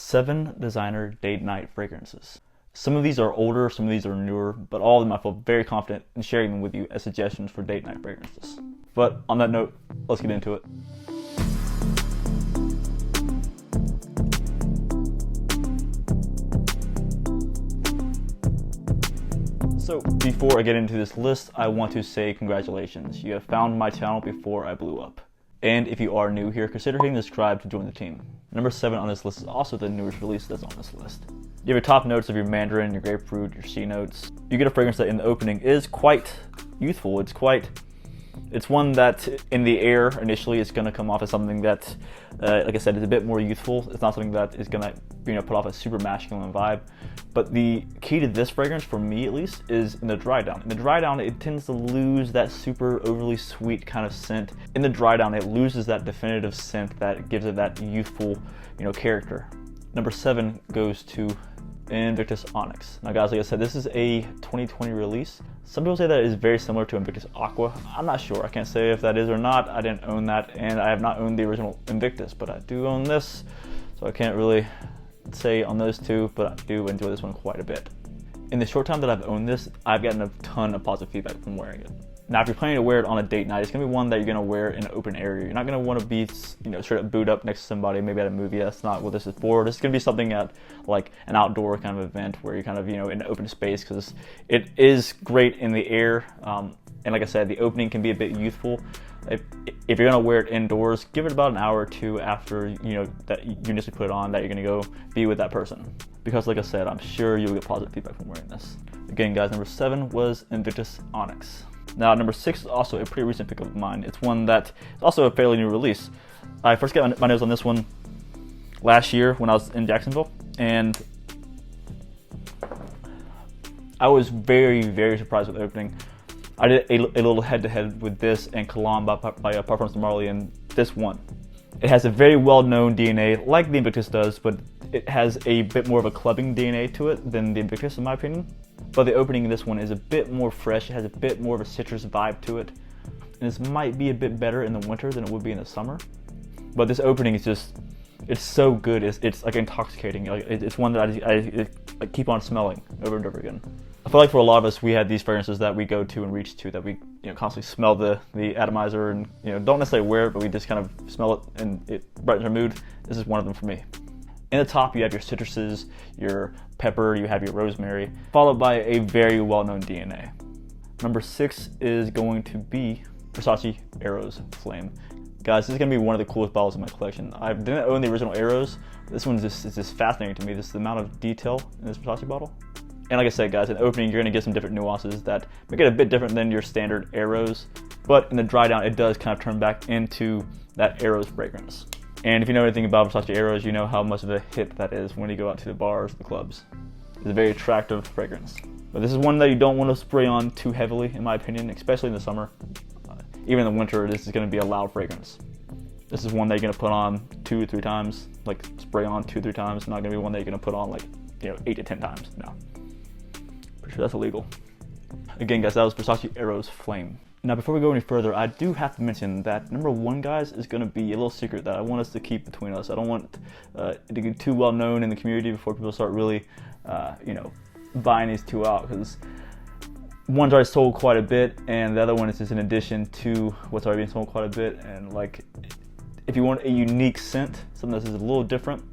7 designer date night fragrances. Some of these are older, some of these are newer, but all of them I feel very confident in sharing them with you as suggestions for date night fragrances. But on that note, let's get into it. So before I get into this list, I want to say congratulations. You have found my channel before I blew up. And if you are new here, consider hitting subscribe to join the team. Number 7 on this list is also the newest release that's on this list. You have your top notes of your mandarin, your grapefruit, your C notes. You get a fragrance that in the opening is quite youthful. It's one that in the air initially is going to come off as something that, like I said, is a bit more youthful. It's not something that is going to put off a super masculine vibe. But the key to this fragrance, for me at least, is in the dry down. In the dry down, it tends to lose that super overly sweet kind of scent. In the dry down, it loses that definitive scent that gives it that youthful, character. Number 7 goes to Invictus Onyx. Now guys, like I said, this is a 2020 release. Some people say that it is very similar to Invictus Aqua. I'm not sure. I can't say if that is or not. I didn't own that, and I have not owned the original Invictus, but I do own this, so I can't really say on those two, but I do enjoy this one quite a bit. In the short time that I've owned this, I've gotten a ton of positive feedback from wearing it. Now, if you're planning to wear it on a date night, it's gonna be one that you're gonna wear in an open area. You're not gonna want to be, straight up boot up next to somebody, maybe at a movie. That's not what this is for. This is gonna be something at like an outdoor kind of event where you're kind of, in an open space, because it is great in the air. And like I said, the opening can be a bit youthful. If you're gonna wear it indoors, give it about an hour or two after that you initially put it on, that you're gonna go be with that person. Because like I said, I'm sure you'll get positive feedback from wearing this. Again, guys, number 7 was Invictus Onyx. Now, number 6 is also a pretty recent pick of mine. It's one that is also a fairly new release. I first got my nose on this one last year when I was in Jacksonville, and I was very, very surprised with the opening. I did a little head-to-head with this and Cologne by Parfums de Marly, and this one. It has a very well-known DNA, like the Invictus does, but it has a bit more of a clubbing DNA to it than the Invictus, in my opinion. But the opening in this one is a bit more fresh. It has a bit more of a citrus vibe to it. And this might be a bit better in the winter than it would be in the summer. But this opening is just, it's so good. It's like intoxicating. It's one that I keep on smelling over and over again. I feel like for a lot of us, we had these fragrances that we go to and reach to, that we constantly smell the atomizer and don't necessarily wear it, but we just kind of smell it and it brightens our mood. This is one of them for me. In the top, you have your citruses, your pepper, you have your rosemary, followed by a very well-known DNA. Number 6 is going to be Versace Eros Flame. Guys, this is gonna be one of the coolest bottles in my collection. I didn't own the original Eros. This one is just fascinating to me. This is the amount of detail in this Versace bottle. And like I said, guys, in the opening, you're gonna get some different nuances that make it a bit different than your standard Eros. But in the dry down, it does kind of turn back into that Eros fragrance. And if you know anything about Versace Eros, you know how much of a hit that is when you go out to the bars, the clubs. It's a very attractive fragrance. But this is one that you don't want to spray on too heavily, in my opinion, especially in the summer. Even in the winter, this is going to be a loud fragrance. This is one that you're going to put on 2 or 3 times, like spray on 2 or 3 times. It's not going to be one that you're going to put on 8 to 10 times. No. Pretty sure that's illegal. Again, guys, that was Versace Eros Flame. Now, before we go any further, I do have to mention that number 1, guys, is going to be a little secret that I want us to keep between us. I don't want it to get too well known in the community before people start really, buying these two out, because one's already sold quite a bit, and the other one is just in addition to what's already been sold quite a bit. And if you want a unique scent, something that's just a little different,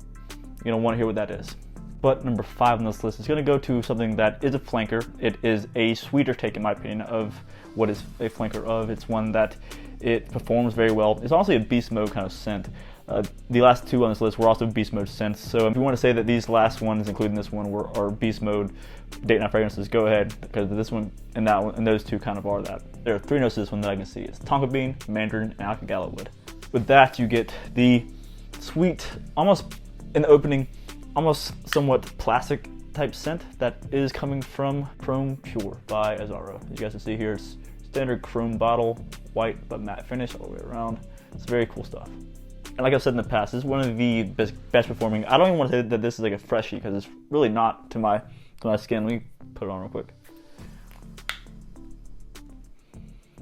you're going to want to hear what that is. But number 5 on this list is going to go to something that is a flanker. It is a sweeter take, in my opinion, of what is a flanker of. It's one that it performs very well. It's honestly a beast mode kind of scent. The last 2 on this list were also beast mode scents. So if you want to say that these last ones, including this one, are beast mode date night fragrances, go ahead, because this one and that one and those 2 kind of are that. There are 3 notes to this one that I can see. It's tonka bean, mandarin, and alkagala wood. With that, you get the sweet, almost in the opening, almost somewhat plastic type scent that is coming from Chrome Pure by Azzaro. As you guys can see here, it's standard chrome bottle, white but matte finish all the way around. It's very cool stuff. And like I've said in the past, this is one of the best performing. I don't even want to say that this is like a freshie, because it's really not to my skin. Let me put it on real quick.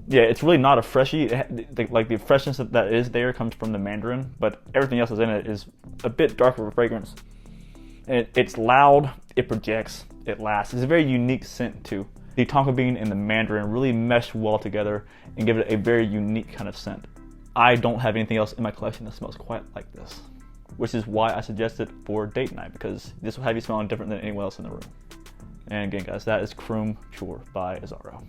Yeah, it's really not a freshie. Like the freshness that is there comes from the mandarin, but everything else that's in it is a bit darker of a fragrance. It's loud, it projects, it lasts. It's a very unique scent too. The tonka bean and the mandarin really mesh well together and give it a very unique kind of scent. I don't have anything else in my collection that smells quite like this, which is why I suggest it for date night, because this will have you smelling different than anyone else in the room. And again, guys, that is Chrome Chore by Azzaro.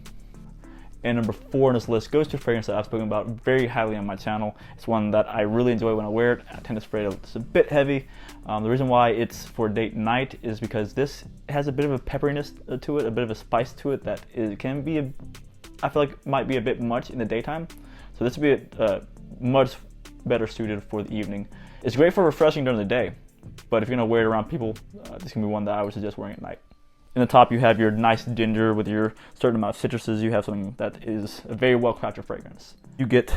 And number 4 on this list goes to a fragrance that I've spoken about very highly on my channel. It's one that I really enjoy when I wear it. I tend to spray it, it's a bit heavy. The reason why it's for date night is because this has a bit of a pepperiness to it, a bit of a spice to it that can be, I feel like might be a bit much in the daytime. So this would be much better suited for the evening. It's great for refreshing during the day, but if you're gonna wear it around people, this can be one that I would suggest wearing at night. In the top, you have your nice ginger with your certain amount of citruses. You have something that is a very well-crafted fragrance. You get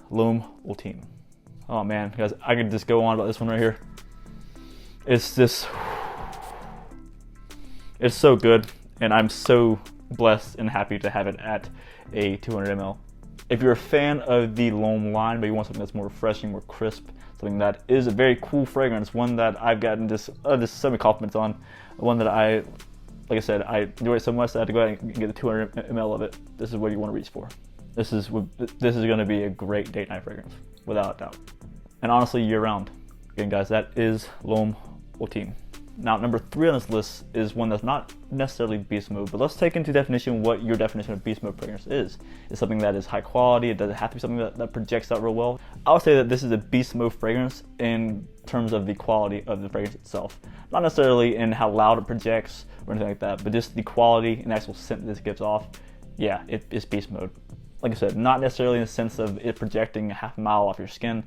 Loom Ultime. Oh man, guys, I could just go on about this one right here. It's just, it's so good, and I'm so blessed and happy to have it at a 200 ml. If you're a fan of the Loom line, but you want something that's more refreshing, more crisp, something that is a very cool fragrance, one that I've gotten just so many compliments on, one that like I said, I enjoy it so much that I had to go ahead and get the 200 ml of it. This is what you want to reach for. This is going to be a great date night fragrance, without a doubt. And honestly, year round. Again, guys, that is Loom Ultime. Now, number 3 on this list is one that's not necessarily beast mode, but let's take into definition what your definition of beast mode fragrance is. It's something that is high quality. It doesn't have to be something that projects out real well. I would say that this is a beast mode fragrance in terms of the quality of the fragrance itself. Not necessarily in how loud it projects or anything like that, but just the quality and actual scent this gives off. Yeah, it's beast mode. Like I said, not necessarily in the sense of it projecting a half mile off your skin,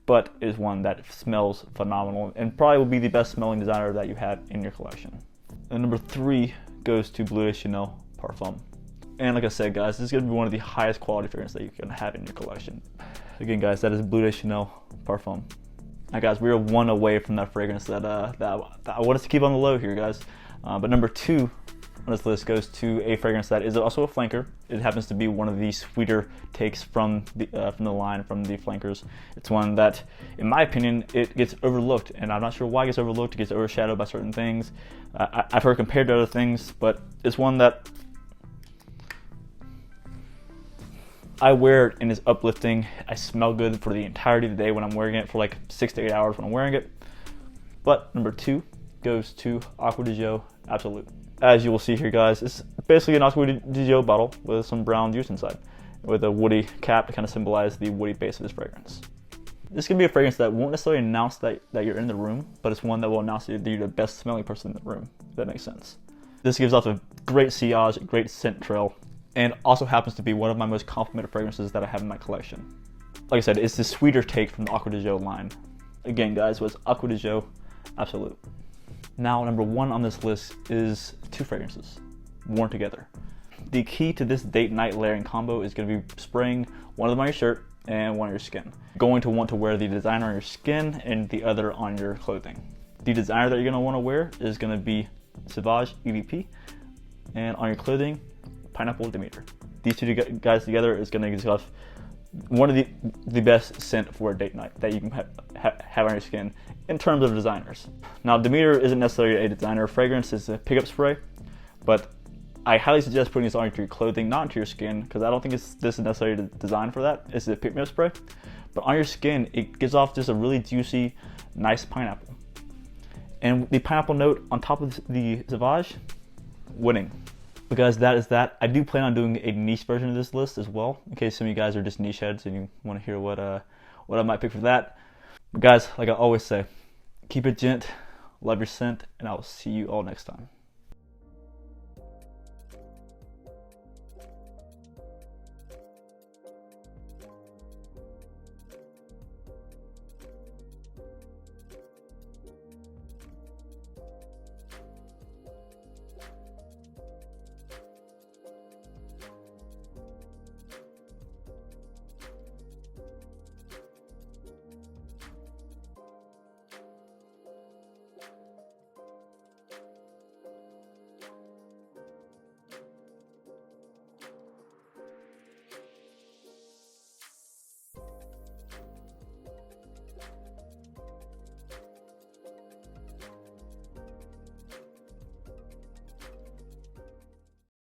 but is one that smells phenomenal and probably will be the best smelling designer that you have in your collection. And number 3 goes to Bleu de Chanel Parfum. And like I said, guys, this is going to be one of the highest quality fragrances that you can have in your collection. Again, guys, that is Bleu de Chanel Parfum. Now, guys, we are one away from that fragrance that I want us to keep on the low here, guys. But number 2 on this list goes to a fragrance that is also a flanker. It happens to be one of the sweeter takes from the line, from the flankers. It's one that, in my opinion, it gets overlooked, and I'm not sure why it gets overlooked. It gets overshadowed by certain things. I've heard compared to other things, but it's one that I wear it and it's uplifting. I smell good for the entirety of the day when I'm wearing it, for like 6 to 8 hours when I'm wearing it. But number 2 goes to Acqua di Gio Absolute. As you will see here, guys, it's basically an Acqua di Gio bottle with some brown juice inside, with a woody cap to kind of symbolize the woody base of this fragrance. This can be a fragrance that won't necessarily announce that you're in the room, but it's one that will announce that you're the best smelling person in the room, if that makes sense. This gives off a great sillage, a great scent trail, and also happens to be one of my most complimented fragrances that I have in my collection. Like I said, it's the sweeter take from the Acqua di Gio line. Again, guys, was Acqua di Gio Absolute. Now, number 1 on this list is 2 fragrances worn together. The key to this date night layering combo is going to be spraying one of them on your shirt and one on your skin. Going to want to wear the designer on your skin and the other on your clothing. The designer that you're going to want to wear is going to be Sauvage EVP, and on your clothing, Pineapple Demeter. These 2 guys together is going to give off one of the best scent for a date night that you can have on your skin in terms of designers. Now, Demeter isn't necessarily a designer fragrance, it's a pickup spray, but I highly suggest putting this onto your clothing, not onto your skin, because I don't think this is necessarily designed for that. It's a pick-me-up spray, but on your skin, it gives off just a really juicy, nice pineapple. And the pineapple note on top of the Sauvage, winning. But guys, that is that. I do plan on doing a niche version of this list as well, in case some of you guys are just niche heads and you want to hear what I might pick for that. But guys, like I always say, keep it gent, love your scent, and I will see you all next time.